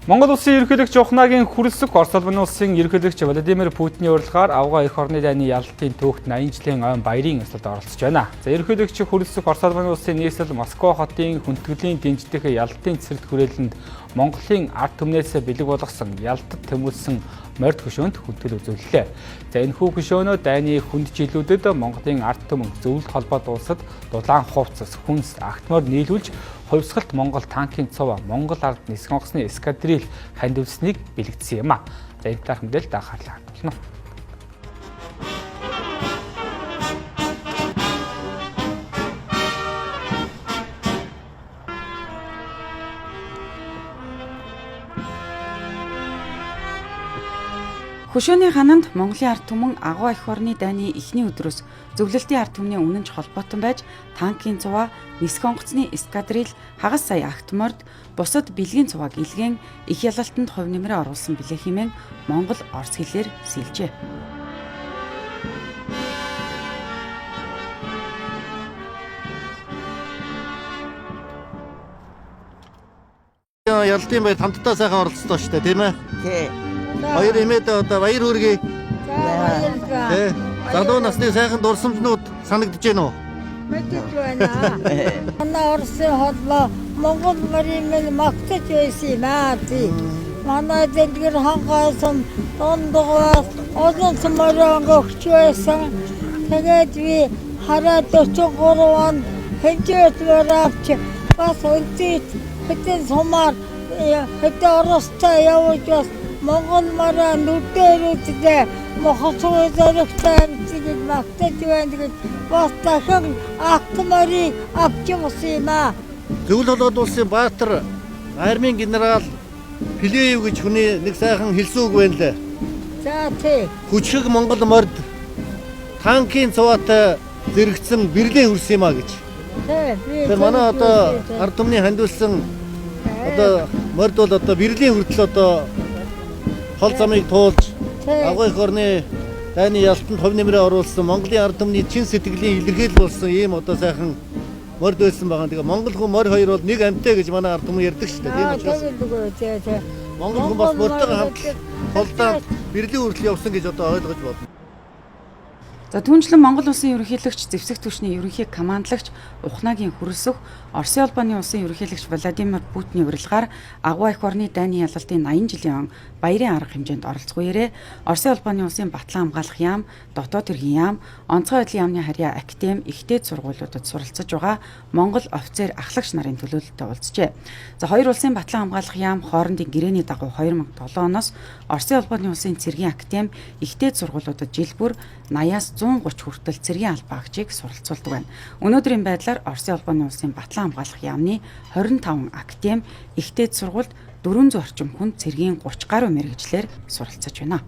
Монгол улсын ерөнхийлөгч Ухнагийн хүрэлцэх Орос улбаны улсын ерөнхийлөгч Владимир Путиний урилгаар авгаа эх орны дайны ялалтын түүхт 80 жилийн ойн баярын ёслолд оролцож байна. За ерөнхийлөгчийн хүрэлцэх Орос улбаны улсын нийслэл Москва хотын хүндэтгэлийн дэмжлэхээ ялалтын цэцэрлэг хүрээлэнд Монголын ард түмнээс бэлэг болгосон ялалтад тэмүүлсэн морд хөшөөнд хүндэтгэл үзүүллээ. За энэхүү хөшөөнөө дайны хүнд жилүүдэд Монголын ард түмэн зөвлөлт холбоот улсад дулаан хувцас, хүнс, агтмоор нийлүүлж хувьсгалт Монгол танкын цуваа Монгол ард нисэх онгоцны эскадрил хандивсныг бэлэгдсэн юм а. За энэ талаарх мэдээлэлд анхаарлаа хандуулна. Хөшөөний хананд Монголын ард түмэн агуу эх орны дайны эхний өдрөөс зөвлөлтийн ард түмний үнэнч холбоотон байж танкын цуваа, нисэх онгоцны эскадрил, хагас сая агтморд, бусад бэлгийн цувааг илгээн их ялалтанд хувь нэмрээ оруулсан билээ хэмээн Монгол Орос хэлээр сэлжээ. Ялалтын баяр хамтдаа сайхан оролцсон шүү дээ, тийм ээ? Тий. Хоёр эмээд одоо баяр хүргэе. Тий. Залуу насны сайхан дурсамжнууд санагдаж байна уу? Мэдэж байна. Манай Оросын холбоо Монгол морийн магтаж байсан юм аа тий. Манай дэлгэр хангасан дондогоос олон морин өгч байсан. Тэгээд би хараа 43 онд хэмжээт авч бас үндэт хэдэн сумаар хэдэн Оростой явж бас Монгол морин нүдэрүүдээ мохосоо зэрэгтэй амжилт магтаж байна гэж бас дахин агтморыг авчихсан юм аа. Зөвлөл холбоот улсын баатар армийн генерал Плеев гэж хүний нэг сайхан хэлсэн үг байна лээ. За тий. Хүчрэг Монгол морд танкын цуваатай зэрэгцэн бэрлийн хүрсэн юм а гэж. Тий. Тэр манай одоо ард түмний хандуулсан одоо морд бол одоо бэрлийн хүртэл одоо хол замыг туулж агуу эх орны дайны ялалтанд хувь нэмрээ оруулсан Монголын ард түмний чин сэтгэлийн илэрхийлэл болсон ийм одоо сайхан морд байсан байгаа. Тэгээ Монгол хүн морь хоёр бол нэг амьтаа гэж манай ард түмэн ярьдаг шүү дээ. Тийм учраас Монгол хүн бас морьтойгоо хамт холдоо бэрлийн хүртэл явсан гэж одоо ойлгож байна. За түүнчлэн Монгол улсын ерөнхийлөгч зэвсэг түвшний ерөнхий командлагч Ухнагийн хүрэлцэх Оросын улбаны улсын ерөнхийлөгч Владимир Путиний урилгаар агуу эх орны дайны ялалтын 80 жилийн баярын арга хэмжээнд оролцгоорэ Оросын улбаны улсын Батлан хамгаалах яам, дотоод хэргийн яам, онцгой байдлын яамны харьяа академи ихтэй сургуулиудад суралцж байгаа Монгол офицер ахлагч нарын төлөөлөлтөд уулзжээ. За хоёр улсын Батлан хамгаалах яам хоорондын гэрээний дагуу 2007 оноос Оросын улбаны улсын цэргийн академи ихтэй сургуулиудад жил бүр 80-аас 130 хүртэл цэргийн албаа агчийг суралцуулдаг байна. Өнөөдрийн байдлаар Оросын улбаны улсын Батлан хамгаалах яамны 25 академи ихтэй сургуульд 400 орчим хүн цэргийн 30 гаруй мэргэжлэр суралцж байна.